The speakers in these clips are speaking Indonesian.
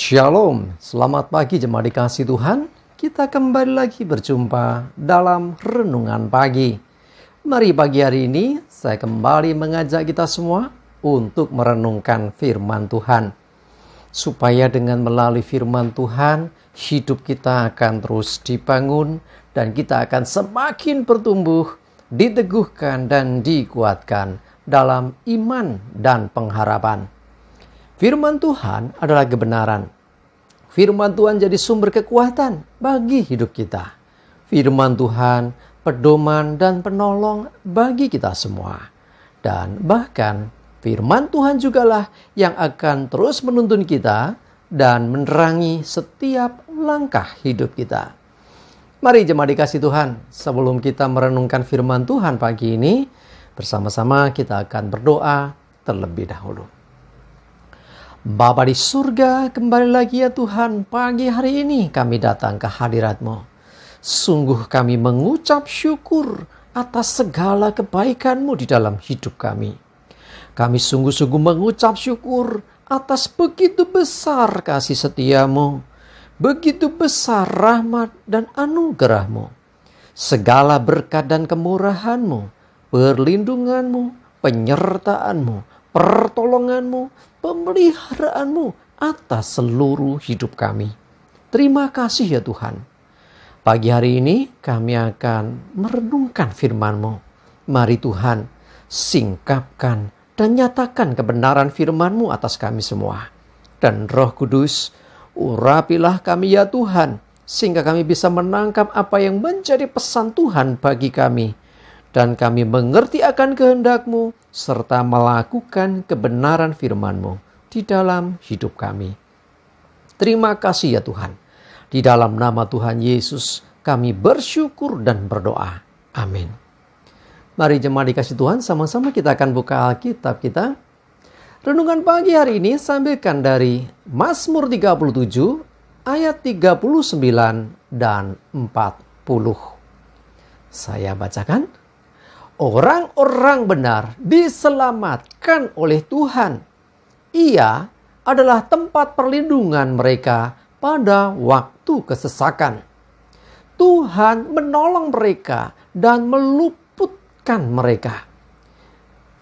Shalom, selamat pagi jemaat dikasih Tuhan. Kita kembali lagi berjumpa dalam Renungan Pagi. Mari pagi hari ini saya kembali mengajak kita semua untuk merenungkan firman Tuhan. Supaya dengan melalui firman Tuhan, hidup kita akan terus dibangun dan kita akan semakin bertumbuh, diteguhkan dan dikuatkan dalam iman dan pengharapan. Firman Tuhan adalah kebenaran. Firman Tuhan jadi sumber kekuatan bagi hidup kita. Firman Tuhan pedoman dan penolong bagi kita semua. Dan bahkan firman Tuhan jugalah yang akan terus menuntun kita dan menerangi setiap langkah hidup kita. Mari jemaat dikasih Tuhan, sebelum kita merenungkan firman Tuhan pagi ini, bersama-sama kita akan berdoa terlebih dahulu. Bapa di surga, kembali lagi ya Tuhan, pagi hari ini kami datang ke hadirat-Mu. Sungguh kami mengucap syukur atas segala kebaikan-Mu di dalam hidup kami. Kami sungguh-sungguh mengucap syukur atas begitu besar kasih setia-Mu, begitu besar rahmat dan anugerah-Mu. Segala berkat dan kemurahan-Mu, perlindungan-Mu, penyertaan-Mu, pertolongan-Mu, pemeliharaanmu atas seluruh hidup kami. Terima kasih ya Tuhan. Pagi hari ini kami akan merenungkan firman-Mu. Mari Tuhan, singkapkan dan nyatakan kebenaran firman-Mu atas kami semua. Dan Roh Kudus, urapilah kami ya Tuhan, sehingga kami bisa menangkap apa yang menjadi pesan Tuhan bagi kami. Dan kami mengerti akan kehendak-Mu, serta melakukan kebenaran firman-Mu di dalam hidup kami. Terima kasih ya Tuhan. Di dalam nama Tuhan Yesus kami bersyukur dan berdoa. Amin. Mari jemaat dikasih Tuhan, sama-sama kita akan buka Alkitab kita. Renungan pagi hari ini sambilkan dari Mazmur 37 ayat 39 dan 40. Saya bacakan. Orang-orang benar diselamatkan oleh Tuhan. Ia adalah tempat perlindungan mereka pada waktu kesesakan. Tuhan menolong mereka dan meluputkan mereka.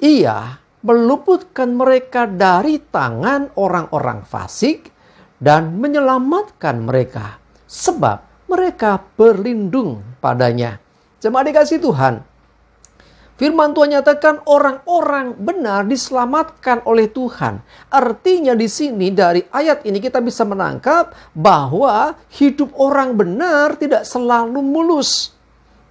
Ia meluputkan mereka dari tangan orang-orang fasik dan menyelamatkan mereka, sebab mereka berlindung padanya. Jemaat dikasih Tuhan, firman Tuhan nyatakan orang-orang benar diselamatkan oleh Tuhan. Artinya di sini dari ayat ini kita bisa menangkap bahwa hidup orang benar tidak selalu mulus.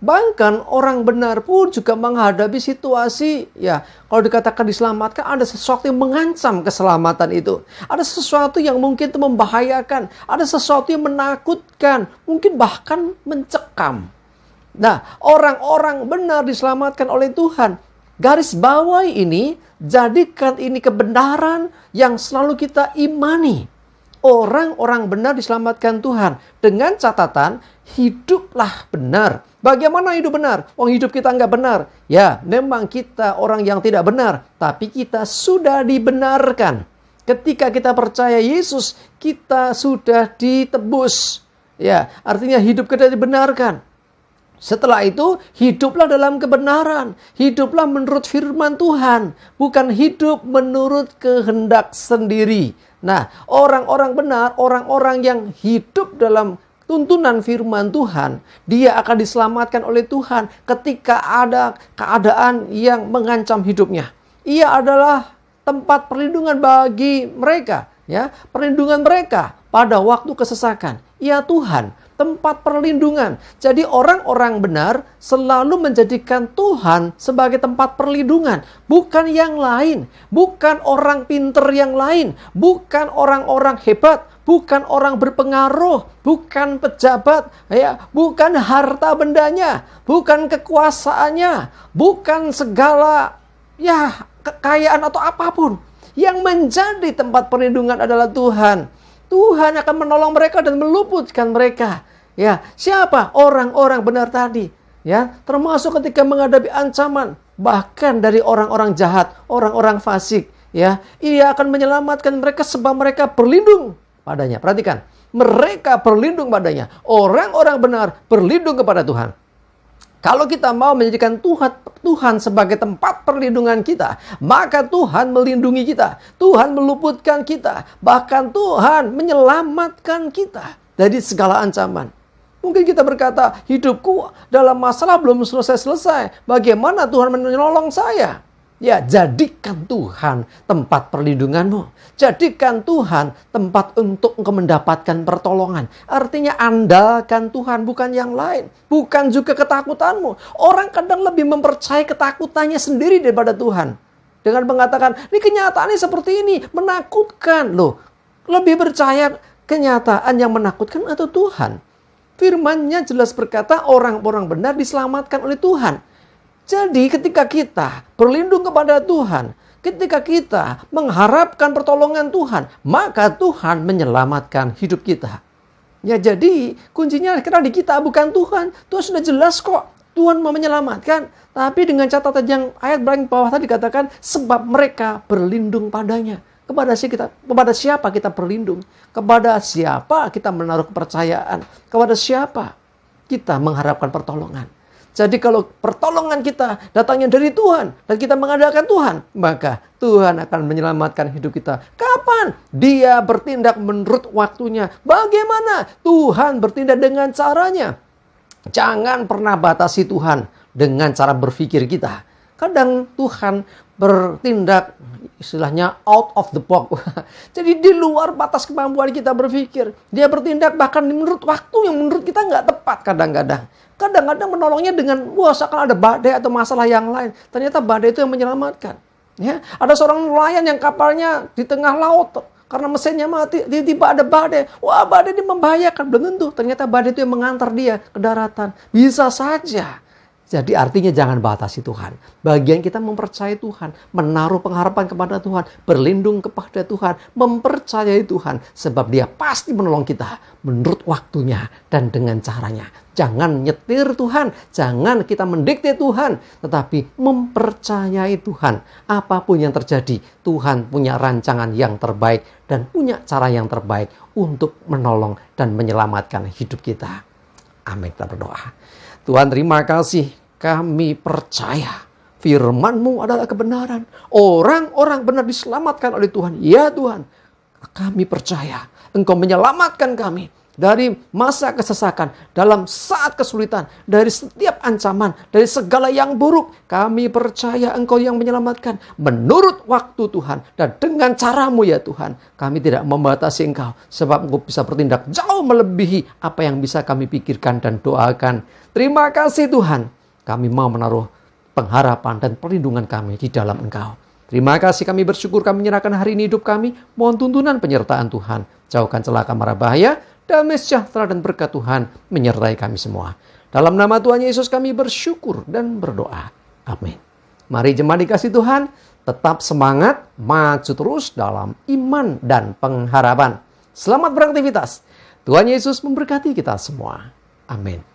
Bahkan orang benar pun juga menghadapi situasi, ya kalau dikatakan diselamatkan, ada sesuatu yang mengancam keselamatan itu. Ada sesuatu yang mungkin itu membahayakan, ada sesuatu yang menakutkan, mungkin bahkan mencekam. Nah, orang-orang benar diselamatkan oleh Tuhan. Garis bawahi ini, jadikan ini kebenaran yang selalu kita imani. Orang-orang benar diselamatkan Tuhan. Dengan catatan, hiduplah benar. Bagaimana hidup benar? Hidup kita nggak benar. Ya, memang kita orang yang tidak benar. Tapi kita sudah dibenarkan. Ketika kita percaya Yesus, kita sudah ditebus. Ya, artinya hidup kita dibenarkan. Setelah itu, hiduplah dalam kebenaran. Hiduplah menurut firman Tuhan. Bukan hidup menurut kehendak sendiri. Nah, orang-orang benar, orang-orang yang hidup dalam tuntunan firman Tuhan, dia akan diselamatkan oleh Tuhan ketika ada keadaan yang mengancam hidupnya. Ia adalah tempat perlindungan bagi mereka. Ya, perlindungan mereka pada waktu kesesakan. Ya Tuhan, tempat perlindungan. Jadi orang-orang benar selalu menjadikan Tuhan sebagai tempat perlindungan. Bukan yang lain. Bukan orang pinter yang lain. Bukan orang-orang hebat. Bukan orang berpengaruh. Bukan pejabat. Ya, bukan harta bendanya. Bukan kekuasaannya. Bukan segala kekayaan atau apapun. Yang menjadi tempat perlindungan adalah Tuhan. Tuhan akan menolong mereka dan meluputkan mereka. Ya, siapa orang-orang benar tadi? Ya, termasuk ketika menghadapi ancaman bahkan dari orang-orang jahat, orang-orang fasik, ya. Ia akan menyelamatkan mereka sebab mereka berlindung padanya. Perhatikan, mereka berlindung padanya. Orang-orang benar berlindung kepada Tuhan. Kalau kita mau menjadikan Tuhan sebagai tempat perlindungan kita, maka Tuhan melindungi kita. Tuhan meluputkan kita. Bahkan Tuhan menyelamatkan kita dari segala ancaman. Mungkin kita berkata, hidupku dalam masalah belum selesai-selesai. Bagaimana Tuhan menolong saya? Ya, jadikan Tuhan tempat perlindunganmu. Jadikan Tuhan tempat untuk engkau mendapatkan pertolongan. Artinya andalkan Tuhan, bukan yang lain. Bukan juga ketakutanmu. Orang kadang lebih mempercayai ketakutannya sendiri daripada Tuhan. Dengan mengatakan, ini kenyataannya seperti ini, menakutkan. Loh, lebih percaya kenyataan yang menakutkan atau Tuhan? Firman-Nya jelas berkata, orang-orang benar diselamatkan oleh Tuhan. Jadi ketika kita berlindung kepada Tuhan, ketika kita mengharapkan pertolongan Tuhan, maka Tuhan menyelamatkan hidup kita. Ya, jadi kuncinya karena di kita, bukan Tuhan. Tuhan sudah jelas kok, Tuhan mau menyelamatkan. Tapi dengan catatan yang ayat paling bawah tadi katakan, sebab mereka berlindung padanya. Kepada siapa kita berlindung? Kepada siapa kita menaruh kepercayaan? Kepada siapa kita mengharapkan pertolongan? Jadi kalau pertolongan kita datangnya dari Tuhan dan kita mengandalkan Tuhan, maka Tuhan akan menyelamatkan hidup kita. Kapan? Dia bertindak menurut waktunya. Bagaimana? Tuhan bertindak dengan caranya. Jangan pernah batasi Tuhan dengan cara berpikir kita. Kadang Tuhan bertindak istilahnya out of the box. Jadi di luar batas kemampuan kita berpikir. Dia bertindak bahkan menurut waktu yang menurut kita nggak tepat kadang-kadang. Kadang-kadang menolongnya dengan, seakan ada badai atau masalah yang lain. Ternyata badai itu yang menyelamatkan. Ya, ada seorang nelayan yang kapalnya di tengah laut karena mesinnya mati, tiba-tiba ada badai. Wah, badai ini membahayakan. Belum tentu. Ternyata badai itu yang mengantar dia ke daratan. Bisa saja. Jadi artinya jangan batasi Tuhan. Bagian kita mempercayai Tuhan, menaruh pengharapan kepada Tuhan, berlindung kepada Tuhan, mempercayai Tuhan. Sebab Dia pasti menolong kita menurut waktunya dan dengan caranya. Jangan nyetir Tuhan, jangan kita mendikte Tuhan, tetapi mempercayai Tuhan. Apapun yang terjadi, Tuhan punya rancangan yang terbaik dan punya cara yang terbaik untuk menolong dan menyelamatkan hidup kita. Amin, kita berdoa. Tuhan, terima kasih, kami percaya firman-Mu adalah kebenaran. Orang-orang benar diselamatkan oleh Tuhan. Ya Tuhan, kami percaya Engkau menyelamatkan kami dari masa kesesakan, dalam saat kesulitan, dari setiap ancaman, dari segala yang buruk. Kami percaya Engkau yang menyelamatkan menurut waktu Tuhan dan dengan cara-Mu ya Tuhan. Kami tidak membatasi Engkau sebab Engkau bisa bertindak jauh melebihi apa yang bisa kami pikirkan dan doakan. Terima kasih Tuhan. Kami mau menaruh pengharapan dan perlindungan kami di dalam Engkau. Terima kasih, kami bersyukur kami menyerahkan hari ini hidup kami. Mohon tuntunan penyertaan Tuhan. Jauhkan celaka mara bahaya. Damai sejahtera dan berkat Tuhan menyertai kami semua. Dalam nama Tuhan Yesus kami bersyukur dan berdoa. Amin. Mari jemaat dikasih Tuhan, tetap semangat, maju terus dalam iman dan pengharapan. Selamat beraktivitas. Tuhan Yesus memberkati kita semua. Amin.